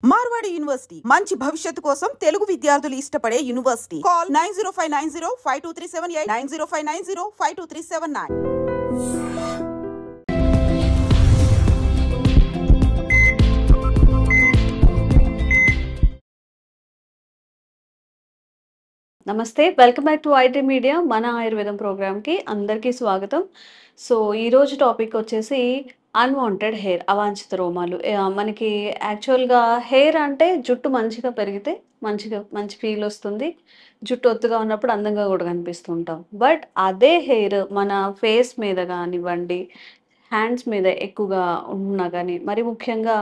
Marwadi university మంచి భవిష్యత్తు కోసం తెలుగు విద్యార్థులు ఇష్టపడే యూనివర్సిటీ. కాల్ 9059052378 9059052379. నమస్తే, welcome back to IT media. మన ఆయుర్వేదం ప్రోగ్రామ్కి అందరికీ స్వాగతం. సో ఈరోజు టాపిక్ వచ్చేసి అన్వాంటెడ్ హెయిర్, అవాంఛిత రోమాలు. మనకి యాక్చువల్గా హెయిర్ అంటే జుట్టు మంచిగా పెరిగితే మంచి ఫీల్ వస్తుంది, జుట్టు ఒత్తుగా ఉన్నప్పుడు అందంగా కూడా కనిపిస్తూ ఉంటాం. బట్ అదే హెయిర్ మన ఫేస్ మీద కానివ్వండి, హ్యాండ్స్ మీద ఎక్కువగా ఉన్నా కానీ, మరి ముఖ్యంగా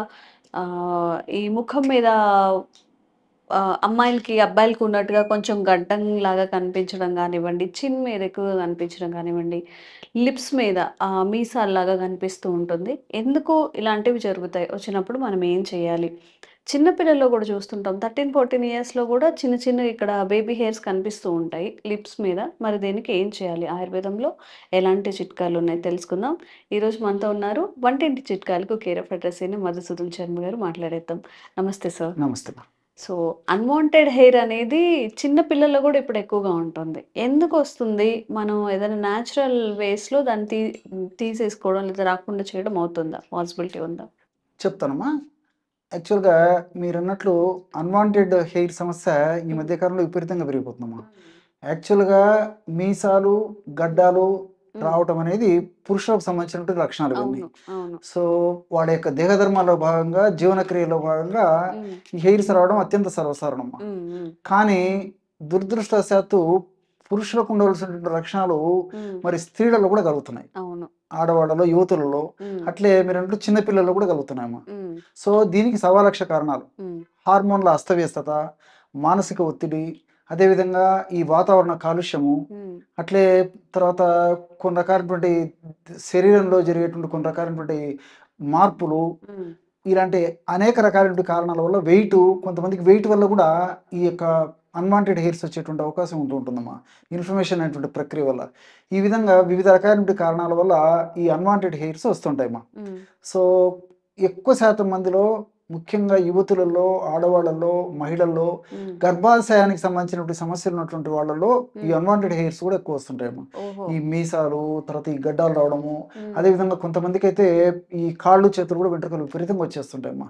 ఈ ముఖం మీద అమ్మాయిలకి, అబ్బాయిలకి ఉన్నట్టుగా కొంచెం గడ్డంలాగా కనిపించడం గానివ్వండి, చిన్ మీద ఎక్కువగా కనిపించడం గానివ్వండి, లిప్స్ మీద మీసాల్లాగా కనిపిస్తూ ఉంటుంది. ఎందుకు ఇలాంటివి జరుగుతాయి? వచ్చినప్పుడు మనం ఏం చేయాలి? చిన్న పిల్లల్లో కూడా చూస్తుంటాం. 13, 14 ఇయర్స్‌లో కూడా చిన్న చిన్నగా ఇక్కడ బేబీ హెయిర్స్ కనిపిస్తూ ఉంటాయి లిప్స్ మీద. మరి దీనికి ఏం చేయాలి? ఆయుర్వేదంలో ఎలాంటి చిట్కాలున్నాయి తెలుసుకుందాం. ఈరోజు మనతో ఉన్నారు వంటింటి చిట్కాలకు కేర్ ఆఫ్ అడ్రస్ అయిన మధుసూదన్ శర్మ గారు. మాట్లాడేద్దాం. నమస్తే సార్. నమస్తే. సో అన్వాంటెడ్ హెయిర్ అనేది చిన్న పిల్లల్లో కూడా ఇప్పుడు ఎక్కువగా ఉంటుంది. ఎందుకు వస్తుంది? మనం ఏదైనా న్యాచురల్ వేస్‌లో దాన్ని తీసేసుకోవడం లేదా రాకుండా చేయడం అవుతుందా? పాసిబిలిటీ ఉందా? చెప్తానమ్మా. యాక్చువల్‌గా మీరన్నట్లు అన్‌వాంటెడ్ హెయిర్ సమస్య ఈ మధ్య కాలంలో విపరీతంగా పెరిగిపోతుందమ్మా. యాక్చువల్‌గా మీసాలు, గడ్డాలు రావటం అనేది పురుషులకు సంబంధించినటువంటి లక్షణాలు ఇవన్నీ. అవును. సో వాడి యొక్క దేహధర్మాల్లో భాగంగా, జీవనక్రియలో భాగంగా ఈ హెయిర్స్ రావడం అత్యంత సర్వసాధారణమ్మా. కానీ దురదృష్టవశాత్తు పురుషులకు ఉండవలసినటువంటి లక్షణాలు మరి స్త్రీలలో కూడా కలుగుతున్నాయి. ఆడవాళ్ళలో, యువతులలో, అట్లే మీరంటూ చిన్నపిల్లల్లో కూడా కలుగుతున్నాయమ్మా. సో దీనికి సవాలక్ష కారణాలు: హార్మోన్ల అస్తవ్యస్తత, మానసిక ఒత్తిడి, అదేవిధంగా ఈ వాతావరణ కాలుష్యము, అట్లే తర్వాత కొన్ని రకాలైనటువంటి శరీరంలో జరిగేటువంటి కొన్ని రకాలైనటువంటి మార్పులు, ఇలాంటి అనేక రకాలైనటువంటి కారణాల వల్ల కొంతమందికి వెయిట్ వల్ల కూడా ఈ యొక్క అన్వాంటెడ్ హెయిర్స్ వచ్చేటువంటి అవకాశం ఉంటుందమ్మా. ఇన్ఫర్మేషన్ అనేటువంటి ప్రక్రియ వల్ల ఈ విధంగా వివిధ రకాలైన కారణాల వల్ల ఈ అన్వాంటెడ్ హెయిర్స్ వస్తుంటాయమ్మా. సో ఎక్కువ శాతం మందిలో, ముఖ్యంగా యువతులలో, ఆడవాళ్ళలో, మహిళల్లో, గర్భాశయానికి సంబంధించినటువంటి సమస్యలు ఉన్నటువంటి వాళ్ళలో ఈ అన్వాంటెడ్ హెయిర్స్ కూడా ఎక్కువ వస్తుంటాయమ్మా. ఈ మీసాలు, తర్వాత ఈ గడ్డాలు రావడము, అదేవిధంగా కొంతమందికి అయితే ఈ కాళ్ళు, చేతులు కూడా వెంట్రుకలు విపరీతంగా వచ్చేస్తుంటాయమ్మా.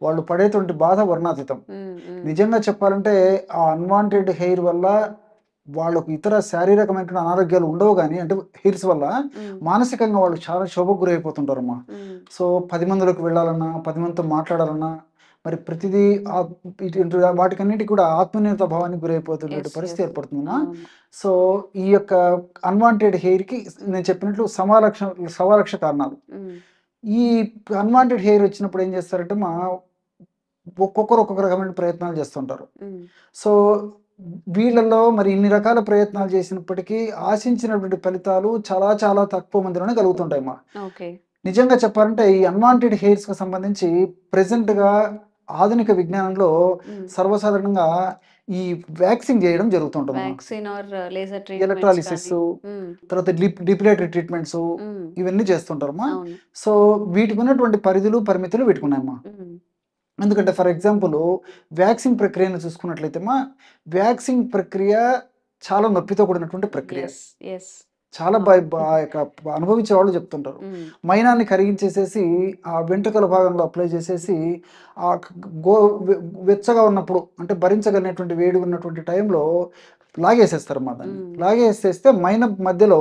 వాళ్ళు పడేటువంటి బాధ వర్ణాతీతం. నిజంగా చెప్పాలంటే ఆ అన్వాంటెడ్ హెయిర్ వల్ల వాళ్ళకు ఇతర శారీరకమైన అనారోగ్యాలు ఉండవు, కానీ అంటే హెయిర్స్ వల్ల మానసికంగా వాళ్ళు చాలా శోభకు గురైపోతుంటారమ్మా. సో 10 మందిలోకి వెళ్ళాలన్నా, 10 మందితో మాట్లాడాలన్నా, మరి ప్రతిదీ వాటికన్నిటికీ కూడా ఆత్మీయత భావానికి గురైపోతున్న పరిస్థితి ఏర్పడుతుందమ్మా. సో ఈ యొక్క అన్వాంటెడ్ హెయిర్కి నేను చెప్పినట్లు సవాలక్ష కారణాలు. ఈ అన్వాంటెడ్ హెయిర్ వచ్చినప్పుడు ఏం చేస్తారంటే ఒక్కొక్కరు ఒక్కొక్క రకమైన ప్రయత్నాలు చేస్తుంటారు. సో వీళ్ళలో మరి ఇన్ని రకాల ప్రయత్నాలు చేసినప్పటికీ ఆశించినటువంటి ఫలితాలు చాలా చాలా తక్కువ మందిలోనే కలుగుతుంటాయమ్మా. నిజంగా చెప్పాలంటే ఈ అన్వాంటెడ్ హెయిర్స్ కి సంబంధించి ప్రెసెంట్గా ఆధునిక విజ్ఞానంలో సర్వసాధారణంగా ఈ వ్యాక్సింగ్ చేయడం జరుగుతుంటుంది. ఎలక్ట్రాలిసిస్, తర్వాత డిపిలేటరీ ట్రీట్మెంట్స్, ఇవన్నీ చేస్తుంటారమ్మా. సో వీటికి ఉన్నటువంటి పరిమితులు వీటికి ఉన్నాయమ్మా. ఎందుకంటే ఫర్ ఎగ్జాంపుల్ వ్యాక్సింగ్ ప్రక్రియను చూసుకున్నట్లయితే వ్యాక్సింగ్ ప్రక్రియ చాలా నొప్పితో కూడినటువంటి ప్రక్రియ. చాలా అనుభవించే వాళ్ళు చెప్తుంటారు. మైనాన్ని కరిగించేసేసి ఆ వెంట్రుకల భాగంలో అప్లై చేసేసి ఆ వెచ్చగా ఉన్నప్పుడు, అంటే భరించగలిగినటువంటి వేడి ఉన్నటువంటి టైంలో లాగేసేస్తారు అన్నమాట. దాన్ని లాగేసేస్తే మైన మధ్యలో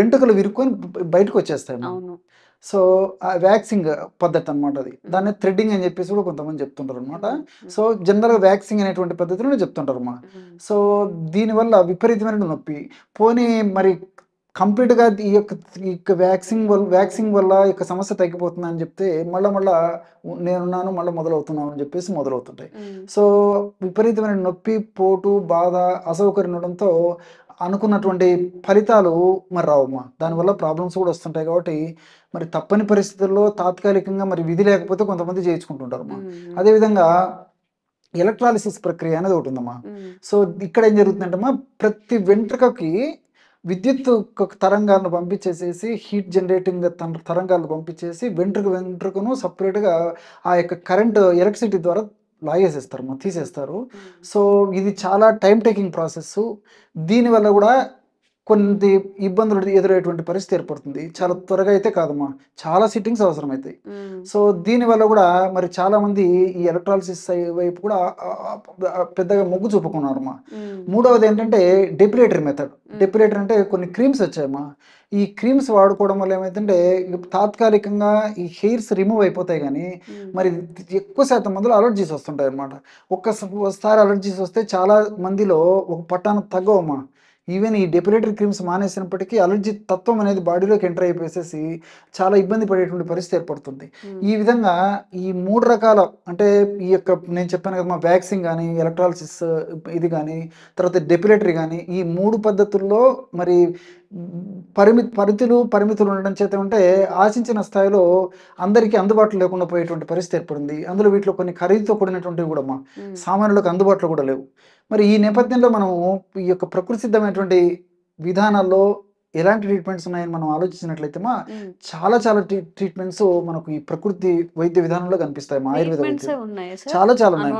వెంట్రుకలు విరుక్కొని బయటకు వచ్చేస్తాయి. సో ఆ వ్యాక్సింగ్ పద్ధతి అనమాట అది. దాన్ని థ్రెడ్డింగ్ అని చెప్పేసి కూడా కొంతమంది చెప్తుంటారు అనమాట. సో జనరల్గా వ్యాక్సింగ్ అనేటువంటి పద్ధతిలో చెప్తుంటారు అమ్మా. సో దీనివల్ల విపరీతమైన నొప్పి. పోనీ మరి కంప్లీట్గా ఈ యొక్క వ్యాక్సింగ్ వల్ల యొక్క సమస్య తగ్గిపోతుందని చెప్తే మళ్ళా నేనున్నాను, మళ్ళీ మొదలవుతున్నాను అని చెప్పేసి మొదలవుతుంటాయి. సో విపరీతమైన నొప్పి, పోటు, బాధ, అసౌకర్యం ఉండడంతో అనుకున్నటువంటి ఫలితాలు మరి రావమ్మా. దానివల్ల ప్రాబ్లమ్స్ కూడా వస్తుంటాయి. కాబట్టి మరి తప్పని పరిస్థితుల్లో తాత్కాలికంగా మరి విధి లేకపోతే కొంతమంది చేయించుకుంటుంటారమ్మా. అదేవిధంగా ఎలక్ట్రాలిసిస్ ప్రక్రియ అనేది ఒకటి ఉందమ్మా. సో ఇక్కడ ఏం జరుగుతుందంటమ్మా, ప్రతి వెంట్రుకకి విద్యుత్ తరంగాలను పంపించేసేసి, హీట్ జనరేటింగ్ తరంగాలను పంపించేసి వెంట్రుకను సపరేట్గా ఆ యొక్క కరెంట్ ఎలక్ట్రిసిటీ ద్వారా లాగేసేస్తారు, తీసేస్తారు. సో ఇది చాలా టైం టేకింగ్ ప్రాసెస్. దీనివల్ల కూడా కొన్ని ఇబ్బందులు ఎదురయ్యేటువంటి పరిస్థితి ఏర్పడుతుంది. చాలా త్వరగా అయితే కాదమ్మా, చాలా సిట్టింగ్స్ అవసరమవుతాయి. సో దీనివల్ల కూడా మరి చాలామంది ఈ ఎలక్ట్రాలసిస్ వైపు కూడా పెద్దగా మొగ్గు చూపుకున్నారమ్మా. మూడవది ఏంటంటే డెపిలేటరీ మెథడ్. డెపిలేటర్ అంటే కొన్ని క్రీమ్స్ వచ్చాయమ్మా. ఈ క్రీమ్స్ వాడుకోవడం వల్ల ఏమైతుంటే తాత్కాలికంగా ఈ హెయిర్స్ రిమూవ్ అయిపోతాయి, కానీ మరి ఎక్కువ శాతం మందిలో అలర్జీస్ వస్తుంటాయి అన్నమాట. ఒక్కసారి అలర్జీస్ వస్తే చాలా మందిలో ఒక పట్టాన తగ్గవమ్మా. ఈవెన్ ఈ డెపిలేటరీ క్రీమ్స్ మానేసినప్పటికీ అలర్జీ తత్వం అనేది బాడీలోకి ఎంటర్ అయిపోయేసి చాలా ఇబ్బంది పడేటువంటి పరిస్థితి ఏర్పడుతుంది. ఈ విధంగా ఈ 3 రకాల అంటే ఈ యొక్క నేను చెప్పాను కదా, వ్యాక్సింగ్ కానీ, ఎలక్ట్రాలసిస్ ఇది కానీ, తర్వాత డెపిలేటరీ కానీ, ఈ 3 పద్ధతుల్లో మరి పరిమితులు ఉండడం చేత ఉంటే ఆశించిన స్థాయిలో అందరికీ అందుబాటులో లేకుండా పోయేటువంటి పరిస్థితి ఏర్పడింది. అందులో వీటిలో కొన్ని ఖరీదుతో కూడినటువంటివి కూడా సామాన్యులకు అందుబాటులో కూడా లేవు. మరి ఈ నేపథ్యంలో మనము ఈ యొక్క ప్రకృతి సిద్ధమైనటువంటి విధానాల్లో ఎలాంటి ట్రీట్మెంట్స్ ఉన్నాయని మనం ఆలోచించినట్లయితే చాలా చాలా ట్రీట్మెంట్స్ మనకు ఈ ప్రకృతి వైద్య విధానంలో కనిపిస్తాయి. ఆయుర్వేద చాలా చాలా ఉన్నాయి.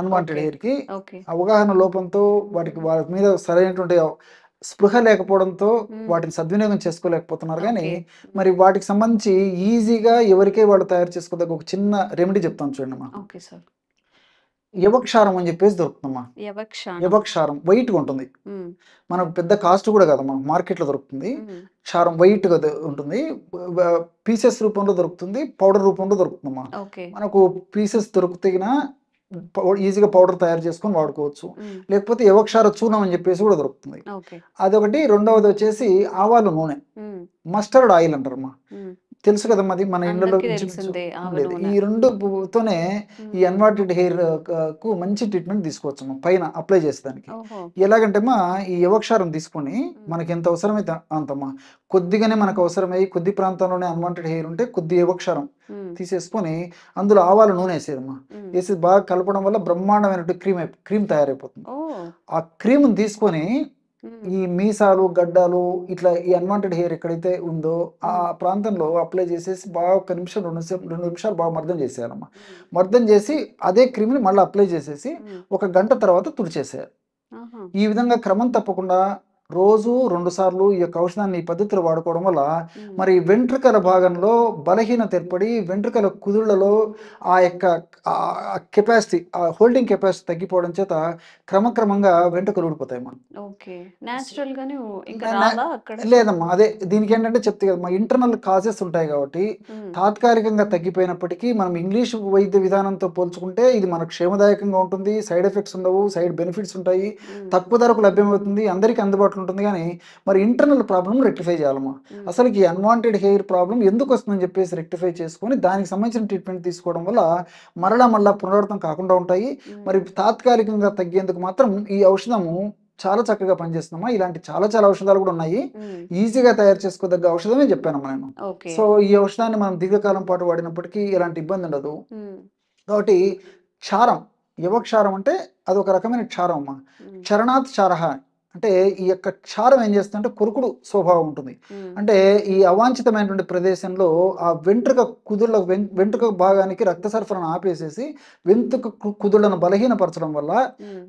అన్వాంటెడ్ హెయిర్ కి అవగాహన లోపంతో వాటి మీద సరైనటువంటి స్పృహ లేకపోవడంతో వాటిని సద్వినియోగం చేసుకోలేకపోతున్నారు. కానీ మరి వాటికి సంబంధించి ఈజీగా ఎవరికే వాళ్ళు తయారు చేసుకోదగ్గ ఒక చిన్న రెమెడీ చెప్తాను చూడండి అమ్మా. యవక్షారం అని చెప్పేసి దొరుకుతుందమ్మా. యవక్షారం వైట్ గా ఉంటుంది, మనకు పెద్ద కాస్ట్ కూడా కదమ్మా, మార్కెట్ లో దొరుకుతుంది. క్షారం వైట్ గా ఉంటుంది, పీసెస్ రూపంలో దొరుకుతుంది, పౌడర్ రూపంలో దొరుకుతుందమ్మా. మనకు పీసెస్ దొరుకుతగిన ఈజీగా పౌడర్ తయారు చేసుకొని వాడుకోవచ్చు. లేకపోతే యవక్షార చూర్ణం అని చెప్పేసి కూడా దొరుకుతుంది, అదొకటి. రెండవది వచ్చేసి ఆవాల నూనె, మస్టర్డ్ ఆయిల్ అంటారమ్మా, తెలుసు కదమ్మా, అది మన ఇంట్లో ఈ రెండుతోనే ఈ అన్వాంటెడ్ హెయిర్ కు మంచి ట్రీట్మెంట్ తీసుకోవచ్చు పైన అప్లై చేసేదానికి. ఎలాగంటే ఈ యవక్షారం తీసుకొని మనకి ఎంత అవసరమైతే అంతమ్మా, కొద్దిగానే మనకు అవసరమై కొద్ది ప్రాంతంలోనే అన్వాంటెడ్ హెయిర్ ఉంటే కొద్ది యవక్షారం తీసేసుకొని అందులో ఆవాల నూనె వేసేదమ్మా. వేసి బాగా కలపడం వల్ల బ్రహ్మాండమైన క్రీమ్ తయారైపోతుంది. ఆ క్రీమ్ తీసుకొని ఈ మీసాలు, గడ్డాలు, ఇట్లా ఈ అన్వాంటెడ్ హెయిర్ ఎక్కడైతే ఉందో ఆ ప్రాంతంలో అప్లై చేసేసి బాగా 1 నిమిషం 2 నిమిషాలు బాగా మర్దం చేసేయాలమ్మా. మర్దం చేసి అదే క్రీమ్ని మళ్ళీ అప్లై చేసేసి 1 గంట తర్వాత తుడిచేసేయాలి. ఈ విధంగా క్రమం తప్పకుండా రోజు 2 సార్లు ఈ యొక్క ఔషధాన్ని ఈ పద్ధతిలో వాడుకోవడం వల్ల మరి వెంట్రుకల భాగంలో బలహీనత ఏర్పడి వెంట్రుకల కుదుళ్లలో ఆ యొక్క కెపాసిటీ, ఆ హోల్డింగ్ కెపాసిటీ తగ్గిపోవడం చేత క్రమక్రమంగా వెంట్రుకలు ఊడిపోతాయి. లేదమ్మా, అదే దీనికి ఏంటంటే చెప్తే కదమ్మా, ఇంటర్నల్ కాజెస్ ఉంటాయి కాబట్టి తాత్కాలికంగా తగ్గిపోయినప్పటికీ మనం ఇంగ్లీష్ వైద్య విధానంతో పోల్చుకుంటే ఇది మనకు క్షేమదాయకంగా ఉంటుంది. సైడ్ ఎఫెక్ట్స్ ఉండవు, సైడ్ బెనిఫిట్స్ ఉంటాయి, తక్కువ ధరకు లభ్యమవుతుంది, అందరికీ అందుబాటులో ఉంటుంది. కానీ మరి ఇంటర్నల్ ప్రాబ్లం రెక్టిఫై చేయాలమ్మా. అసలు ఈ అన్వాంటెడ్ హెయిర్ ప్రాబ్లం ఎందుకు వస్తుందని చెప్పేసి రెక్టిఫై చేసుకొని దానికి సంబంధించిన ట్రీట్మెంట్ తీసుకోవడం వల్ల మళ్ళా పునరావృతం కాకుండా ఉంటాయి. మరి తాత్కాలికంగా తగ్గేందుకు మాత్రం ఈ ఔషధము చాలా చక్కగా పనిచేస్తుందమ్మా. ఇలాంటి చాలా చాలా ఔషధాలు కూడా ఉన్నాయి, ఈజీగా తయారు చేసుకోదగ్గ ఔషధమే చెప్పానమ్మా నేను. సో ఈ ఔషధాన్ని మనం దీర్ఘకాలం పాటు వాడినప్పటికీ ఎలాంటి ఇబ్బంది ఉండదు. కాబట్టి క్షారం, యవక్షారం అంటే అదొక రకమైన క్షారం అమ్మా. క్షరణాత్ క్షారః అంటే ఈ యొక్క క్షారం ఏం చేస్తుందంటే కొరుకుడు స్వభావం ఉంటుంది. అంటే ఈ అవాంఛితమైనటువంటి ప్రదేశంలో ఆ వెంట్రుక వెంట్రుక భాగానికి రక్త సరఫరాను ఆపేసేసి వెంట్రుక కుదుళ్లను బలహీనపరచడం వల్ల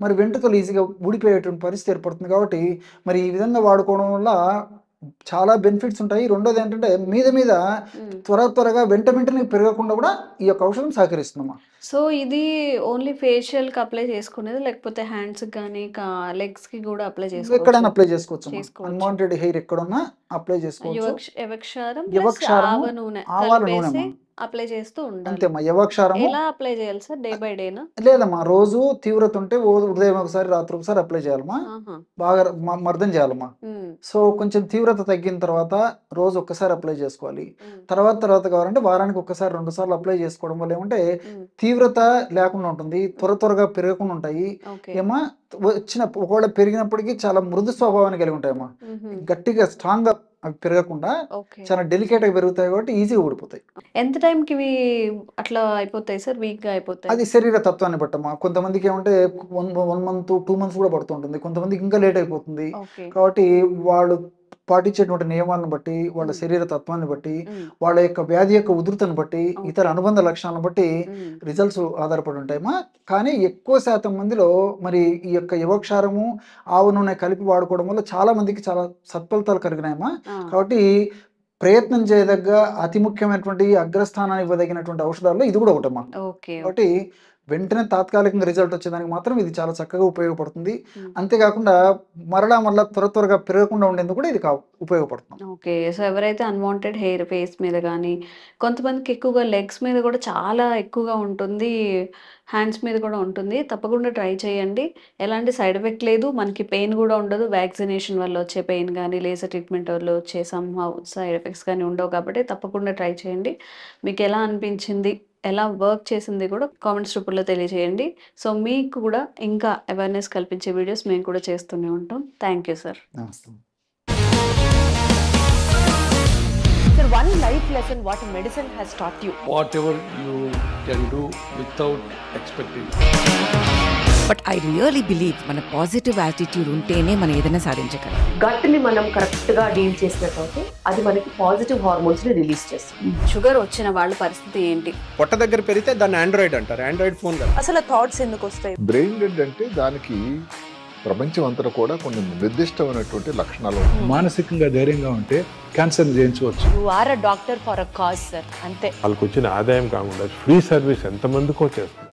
మరి వెంట్రుకలు ఈజీగా ఊడిపోయేటువంటి పరిస్థితి ఏర్పడుతుంది. కాబట్టి మరి ఈ విధంగా వాడుకోవడం వల్ల చాలా బెనిఫిట్స్ ఉంటాయి. రెండోది ఏంటంటే మీద త్వరగా వెంటనే పెరగకుండా కూడా ఈ యొక్క ఔషధం సహకరిస్తుందమ్మా. సో ఇది ఓన్లీ ఫేషియల్ కి అప్లై చేసుకునేది, లేకపోతే హ్యాండ్స్ కానీ లెగ్స్ కి కూడా అప్లై చేసుకోవచ్చు? ఎక్కడైనా అప్లై చేసుకోవచ్చు. అన్వాంటెడ్ హెయిర్ ఎక్కడున్నా అప్లై చేసుకోవచ్చు. ఆవాల నూనె అప్లై చేస్తూ ఉండాలి. అంతేమ్మా. యవక్షారం ఎలా అప్లై చేయాలి సార్? Day by డేనా? లేదమ్మా, రోజు తీవ్రత ఉంటే ఉదయం ఒకసారి రాత్రి ఒకసారి అప్లై చేయాలమ్మా. బాగా మర్దం చేయాలమ్మా. సో కొంచెం తీవ్రత తగ్గిన తర్వాత రోజు ఒక్కసారి అప్లై చేసుకోవాలి. తర్వాత కావాలంటే వారానికి 1-2 సార్లు అప్లై చేసుకోవడం వల్ల ఏమంటే తీవ్రత లేకుండా ఉంటుంది, త్వరగా పెరగకుండా ఉంటాయి. ఏమా ఒకవేళ పెరిగినప్పటికీ చాలా మృదు స్వభావాన్ని కలిగి ఉంటాయమ్మా. గట్టిగా స్ట్రాంగ్ గా అవి పెరగకుండా చాలా డెలికేట్ గా పెరుగుతాయి కాబట్టి ఈజీగా ఊడిపోతాయి. ఎంత టైంకి అట్లా అయిపోతాయి సార్? వీక్ గా అయిపోతాయి? అది శరీర తత్వాన్ని బట్టమ్మా. కొంతమందికి ఏమంటే 1 మంత్ 2 మంత్స్ కూడా పడుతుంటుంది, కొంతమందికి ఇంకా లేట్ అయిపోతుంది. కాబట్టి వాళ్ళు పాటించేటువంటి నియమాలను బట్టి, వాళ్ళ శరీర తత్వాన్ని బట్టి, వాళ్ళ యొక్క వ్యాధి యొక్క ఉధృతిని బట్టి, ఇతర అనుబంధ లక్షణాలను బట్టి రిజల్ట్స్ ఆధారపడి ఉంటాయమ్మా. కానీ ఎక్కువ శాతం మందిలో మరి ఈ యొక్క యువక్షారము, ఆవు నూనె కలిపి వాడుకోవడం వల్ల చాలా మందికి చాలా సత్ఫలితాలు కలిగినాయమ్మా. కాబట్టి ప్రయత్నం చేయదగ్గ అతి ముఖ్యమైనటువంటి అగ్రస్థానాన్ని ఇవ్వదగినటువంటి ఔషధాల్లో ఇది కూడా ఒకటమ్మా. కాబట్టి వెంటనే తాత్కాలికంగా రిజల్ట్ వచ్చేదానికి మాత్రం ఇది చాలా చక్కగా ఉపయోగపడుతుంది. అంతేకాకుండా మరలా త్వరగా పెరగకుండా ఉండేందుకు కూడా ఇది ఉపయోగపడుతుంది. ఓకే. సో ఎవరైతే అన్వాంటెడ్ హెయిర్ ఫేస్ మీద కానీ, కొంతమందికి ఎక్కువగా లెగ్స్ మీద కూడా చాలా ఎక్కువగా ఉంటుంది, హ్యాండ్స్ మీద కూడా ఉంటుంది, తప్పకుండా ట్రై చేయండి. ఎలాంటి సైడ్ ఎఫెక్ట్ లేదు, మనకి పెయిన్ కూడా ఉండదు. వ్యాక్సినేషన్ వల్ల వచ్చే పెయిన్ కానీ, లేజర్ ట్రీట్మెంట్ వల్ల వచ్చే సైడ్ ఎఫెక్ట్స్ కానీ ఉండవు. కాబట్టి తప్పకుండా ట్రై చేయండి. మీకు ఎలా అనిపించింది, ఎలా వర్క్ చేసింది కూడా కామెంట్స్ రూపంలో తెలియజేయండి. సో మీకు కూడా ఇంకా అవేర్నెస్ కల్పించే వీడియోస్ మేము కూడా చేస్తూనే ఉంటాం. Thank you sir. నమస్తే. Sir, one life lesson what medicine has taught you. Whatever you can do without expecting. But I really believe మన పాజిటివ్ యాటిట్యూడ్ ఉంటేనే మనం ఏదైనా సాధించగలం. గట్ ని మనం కరెక్ట్ గా డీల్ చేసినట్లయితే అది మనకి పాజిటివ్ హార్మోన్స్ ని రిలీజ్ చేస్తుంది. షుగర్ వచ్చిన వాళ్ళ పరిస్థితి ఏంటి? పొట్ట దగ్గర పెరిగితే దాన్ని ఆండ్రాయిడ్ అంటారు, ఆండ్రాయిడ్ ఫోన్ కదా. అసలు థాట్స్ ఎందుకు వస్తాయి? బ్రెయిన్ డెడ్ అంటే దానికి ప్రపంచం అంతా కూడా కొన్ని నిర్దిష్టమైనటువంటి లక్షణాలు ఉంటాయి. మానసికంగా ధైర్యంగా ఉంటే క్యాన్సర్ జయించవచ్చు. You are a doctor for a cause sir, అంతే. వాళ్ళకి వచ్చిన ఆదాయం కాకుండా ఫ్రీ సర్వీస్ ఎంతమందికో చేస్తుంది.